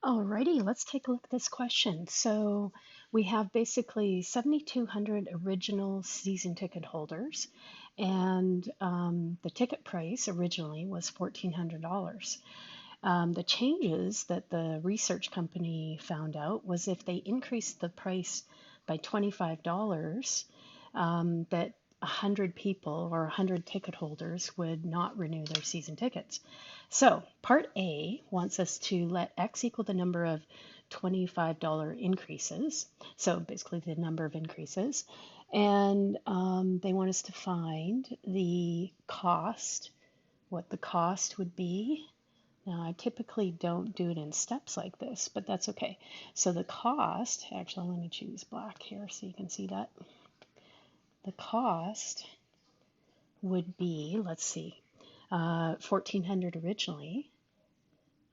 Alrighty, let's take a look at this question. So we have basically 7,200 original season ticket holders, and the ticket price originally was $1,400. The changes that the research company found out was if they increased the price by $25, that 100 people or 100 ticket holders would not renew their season tickets. So part A wants us to let X equal the number of $25 increases. So basically the number of increases. And they want us to find the cost, what the cost would be. Now, I typically don't do it in steps like this, but that's okay. So the cost, actually, let me choose black here so you can see that. The cost would be, let's see, 1,400 originally,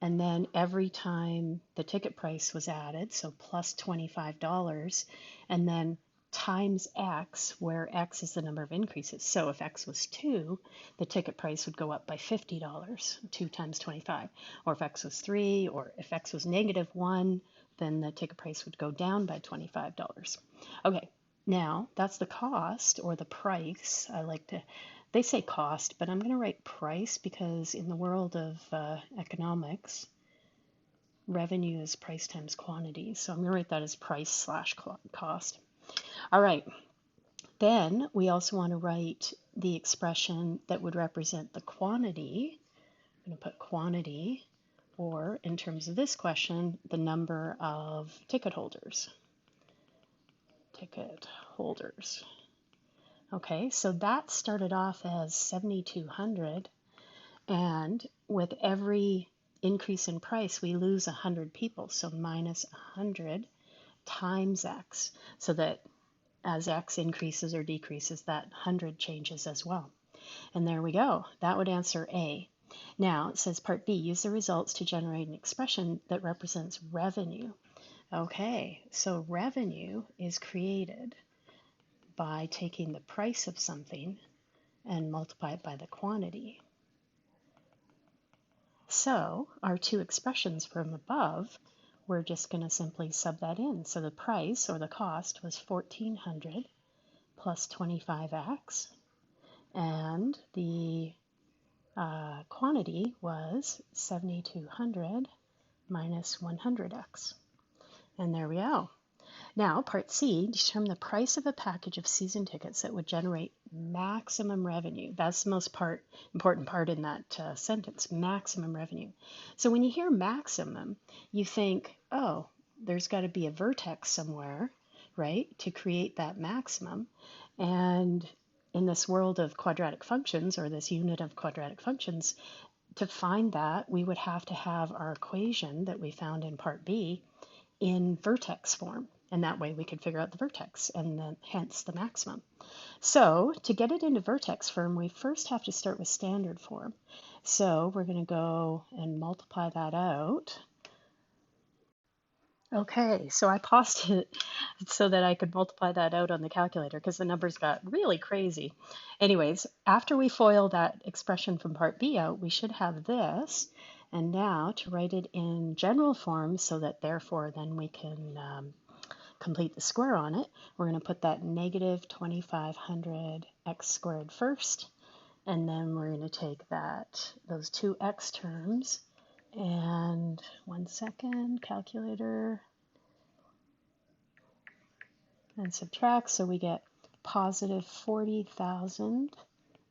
and then every time the ticket price was added, so plus $25, and then times X, where X is the number of increases. So if X was 2, the ticket price would go up by $50, 2 times 25. Or if X was 3, or if X was negative 1, then the ticket price would go down by $25. Okay, now that's the cost or the price. They say cost, but I'm going to write price because in the world of economics, revenue is price times quantity. So I'm going to write that as price slash cost. All right. Then we also want to write the expression that would represent the quantity. I'm going to put quantity, or in terms of this question, the number of ticket holders. Ticket holders. Okay, so that started off as 7,200, and with every increase in price, we lose 100 people, so minus 100 times X, so that as X increases or decreases, that 100 changes as well. And there we go. That would answer A. Now it says part B, use the results to generate an expression that represents revenue. Okay, so revenue is created by taking the price of something and multiply it by the quantity. So our two expressions from above, we're just going to simply sub that in. So the price or the cost was 1,400 plus 25x, and the quantity was 7,200 minus 100x. And there we go. Now, part C, determine the price of a package of season tickets that would generate maximum revenue. That's the most important part in that sentence, maximum revenue. So when you hear maximum, you think, oh, there's got to be a vertex somewhere, right, to create that maximum. And in this world of quadratic functions, or this unit of quadratic functions, to find that, we would have to have our equation that we found in part B in vertex form. And that way we could figure out the vertex and then hence the maximum. So to get it into vertex form, we first have to start with standard form. So we're going to go and multiply that out. Okay, so I paused it so that I could multiply that out on the calculator because the numbers got really crazy. Anyways, after we FOIL that expression from part B out, we should have this. And now to write it in general form so that therefore then we can complete the square on it, we're going to put that negative 2,500 x squared first, and then we're going to take those two x terms, and 1 second, calculator, and subtract, so we get positive 40,000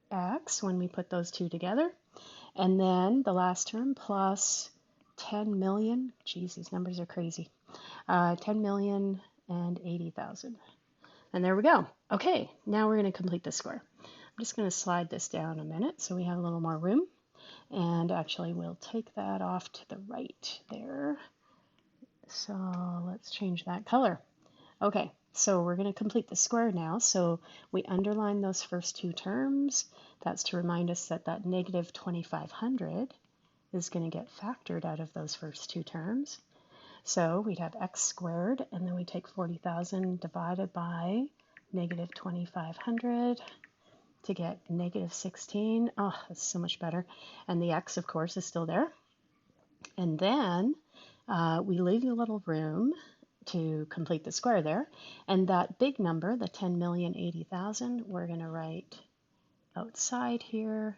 x when we put those two together, and then the last term plus 10 million, geez, these numbers are crazy, 10 million and 80,000. And there we go. Okay, now we're going to complete the square. I'm just going to slide this down a minute so we have a little more room. And actually, we'll take that off to the right there. So let's change that color. Okay, so we're going to complete the square now. So we underline those first two terms. That's to remind us that that negative 2,500 is going to get factored out of those first two terms. So we'd have x squared, and then we take 40,000 divided by negative 2,500 to get negative 16. Oh, that's so much better. And the x, of course, is still there. And then We leave a little room to complete the square there. And that big number, the 10,080,000, we're going to write outside here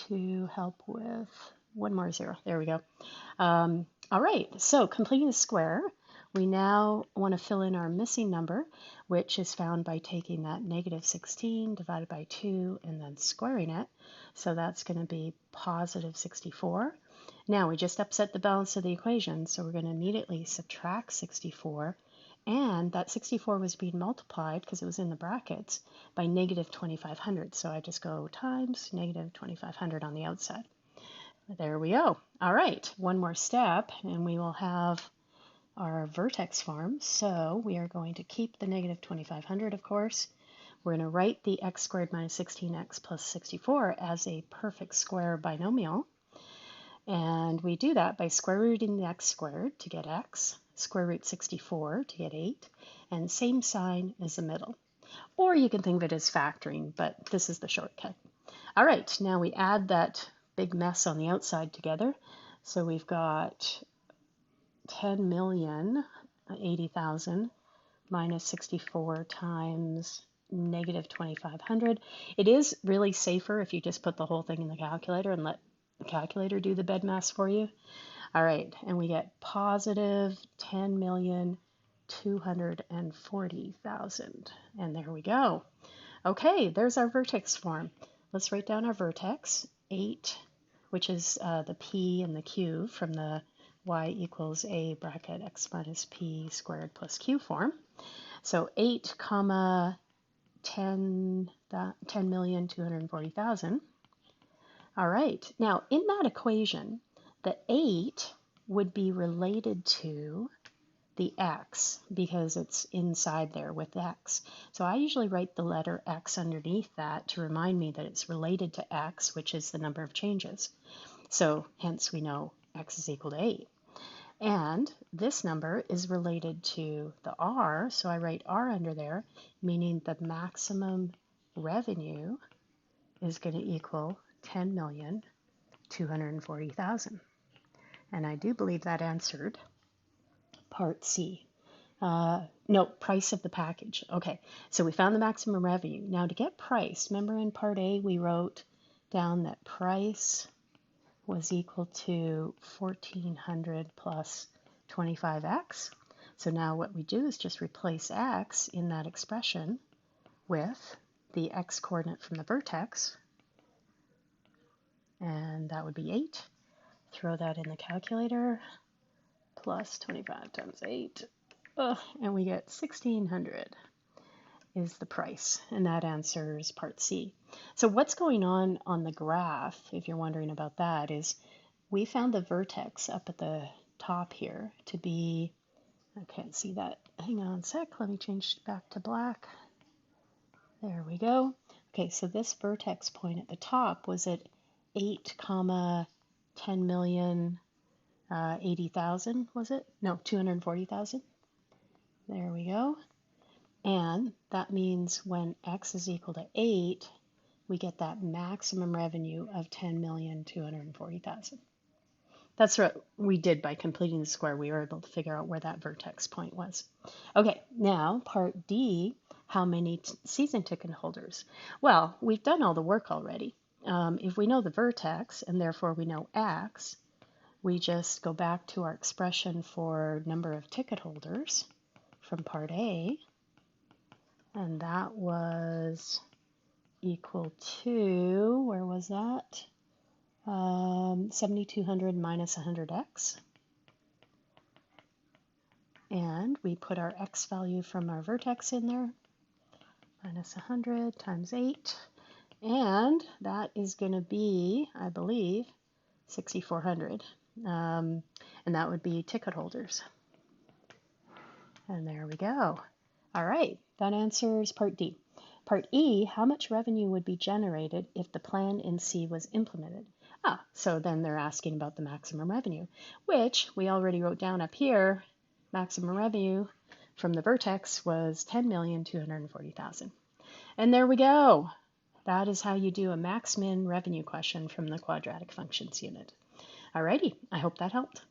to help with one more zero. There we go. All right, so completing the square, we now want to fill in our missing number, which is found by taking that negative 16 divided by 2 and then squaring it. So that's going to be positive 64. Now we just upset the balance of the equation, so we're going to immediately subtract 64. And that 64 was being multiplied, because it was in the brackets, by negative 2,500. So I just go times negative 2,500 on the outside. There we go. All right, one more step, and we will have our vertex form. So we are going to keep the negative 2,500, of course. We're going to write the x squared minus 16x plus 64 as a perfect square binomial. And we do that by square rooting the x squared to get x, square root 64 to get 8, and same sign as the middle. Or you can think of it as factoring, but this is the shortcut. All right, now we add that big mess on the outside together. So we've got 10,080,000 minus 64 times negative 2,500. It is really safer if you just put the whole thing in the calculator and let the calculator do the BEDMAS for you. All right, and we get positive 10,240,000. And there we go. Okay, there's our vertex form. Let's write down our vertex, 8, which is the p and the q from the y equals a bracket x minus p squared plus q form. So 8 comma 10,240,000. All right, now in that equation, the 8 would be related to the x because it's inside there with x. So I usually write the letter x underneath that to remind me that it's related to x, which is the number of changes. So hence we know x is equal to 8. And this number is related to the r, so I write r under there, meaning the maximum revenue is going to equal 10,240,000. And I do believe that answered part C. No, price of the package. Okay, so we found the maximum revenue. Now to get price, remember in part A we wrote down that price was equal to 1,400 plus 25x. So now what we do is just replace x in that expression with the x coordinate from the vertex, and that would be 8. Throw that in the calculator, plus 25 times 8, and we get 1,600 is the price, and that answers part C. So what's going on the graph, if you're wondering about that, is we found the vertex up at the top here to be, I can't see that, hang on a sec, let me change back to black. There we go. Okay, so this vertex point at the top was at 8 comma 10,080,000, was it? No, 240,000. There we go. And that means when x is equal to 8, we get that maximum revenue of 10,240,000. That's what we did by completing the square. We were able to figure out where that vertex point was. Okay, now part D, how many season ticket holders? Well, we've done all the work already. If we know the vertex, and therefore we know x, we just go back to our expression for number of ticket holders from part A, and that was equal to, where was that? 7,200 minus 100x. And we put our x value from our vertex in there, minus 100 times 8. And that is going to be, I believe, 6,400. And that would be ticket holders. And there we go. All right, that answers part D. Part E, how much revenue would be generated if the plan in C was implemented? So then they're asking about the maximum revenue, which we already wrote down up here. Maximum revenue from the vertex was 10,240,000. And there we go. That is how you do a max-min revenue question from the quadratic functions unit. Alrighty, I hope that helped.